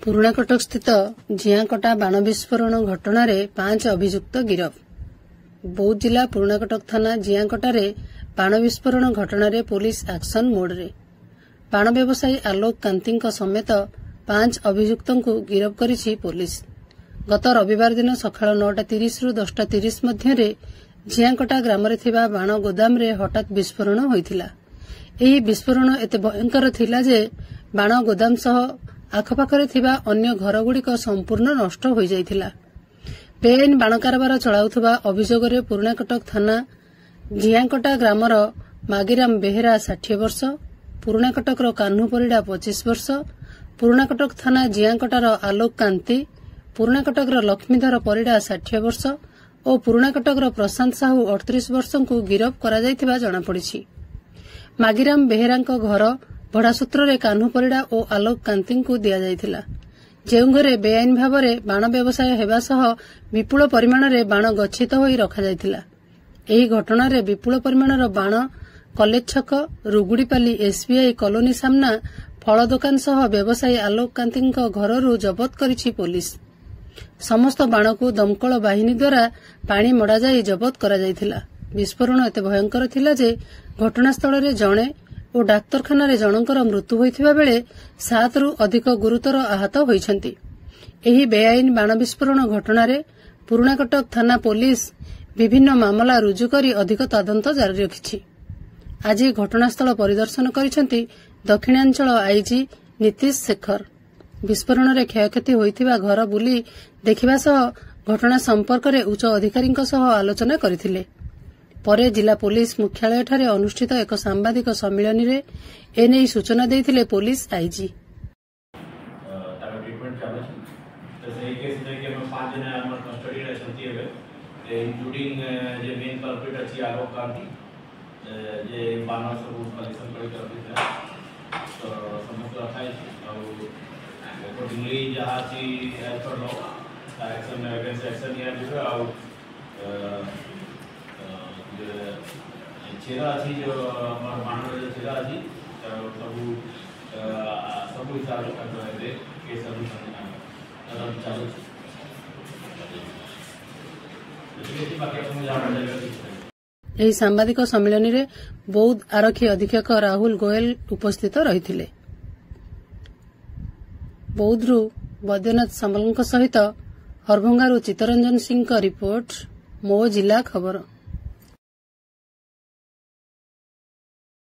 पुराणाकटक स्थित जियाकटा बाण विस्फोरण घटन 5 अभियुक्त गिरफ। बौद्ध जिला पुराणाकटक थाना जियाकटार बाण विस्फोरण घटन पुलिस एक्शन मोड्रे बाण व्यवसायी आलोक कांती समेत 5 अभियुक्त गिरफ करिछि पुलिस। गत रविवार दिन सकाळ 9:30 रु 10:30 मध्य जियाकटा ग्राम बाण गोदाम हठात विस्फोरण होइथिला। एही विस्फोरण एते भयंकर थिला जे बाण गोदाम सह आखपाखरे थिबा अन्य घरगुड़िक संपूर्ण नष्ट हो जाइथिला। बेआईन बाण कारबार चलाउथुबा अभियोगरे पुराणाकटक थाना जियाकटा ग्रामर मागिराम बेहेरा 60 वर्ष, पुराणाकटकर कान्हू परिडा 25 वर्ष, पुराणाकटक थाना जियाकटार आलोक कांती, पुराणाकटकर लक्ष्मीधर परिडा 60 वर्ष और पुराणाकटकर प्रशांत साहू 38 वर्ष को गिरफ करा जाइथिबा जणा पड़िछि। मागिराम बेहेरांक घर भड़ा सूत्र कान्हू परिडा और आलोक कांती को दिया जाइथिला, जेउ घरे बेआईन भाव बाण व्यवसाय हेबा सह विपुल परिमाण रे बाण गच्छित होई रखा जाइथिला। एही घटना रे विपुल परिमाणर बाण कलेज छक, रुगुड़ीपाली एसबीआई कॉलोनी सामना फल दुकान सह व्यवसायी आलोक कांती घररू जबत करिछि पुलिस। समस्त बाण को दमकल बाहिनी द्वारा पानी मड़ा जाई जबत करा जाइथिला। विस्फोरण एते भयंकर थिला जे घटनास्थल रे जणे और डाक्तरखाना रे जनकर मृत्यु होइथिबा बेले 7 रु अधिक गुरुतर आहत होइछन्ति। एही बेआईन बाण विस्फोरण घटना रे पुराणाकटक थाना पुलिस विभिन्न मामला रुजु करी अधिक तदंत जारी रखिछि। आज घटनास्थल परिदर्शन करिछन्ति दक्षिणांचल आईजी नीतीश शेखर। विस्फोरण रे क्षयक्षति होइथिबा घर बुली देखिबा सह घटना संपर्क रे उच्च अधिकारींक सह आलोचना करिथिले। परे जिला पुलिस मुख्यालय ठारे अनुष्ठित एक सांबादिक सम्मेलन रे एने सूचना देइथिले पुलिस आईजी। इंक्लूडिंग जे मेन कल्प्रिट अछि आलोक कांती जे बाण सब कलेक्शन कर रखिଥିଲା तो समस्त रखाई और अकॉर्डिंगली जहां सी एज पर लो एक्शन अगेंस्ट एक्शन या दिबे और छेरा अछि जो बाण जो छेरा अछि सब हिसाब से केस अनुसार चालू ଏହି ସାମ୍ବାଦିକ ସମ୍ମିଳନୀରେ ବୌଦ୍ଧ ଆରକ୍ଷୀ ଅଧୀକ୍ଷକ ରାହୁଲ ଗୋଏଲ ଉପସ୍ଥିତ ରହିଥିଲେ। ବୌଦ୍ଧରୁ ବୈଦ୍ୟନାଥ ସାମଲଙ୍କ ସହିତ ହରଭଙ୍ଗାରୁ ଚିତ୍ତରଞ୍ଜନ ସିଂଙ୍କ ରିପୋର୍ଟ, ମୋ ଜିଲ୍ଲା ଖବର।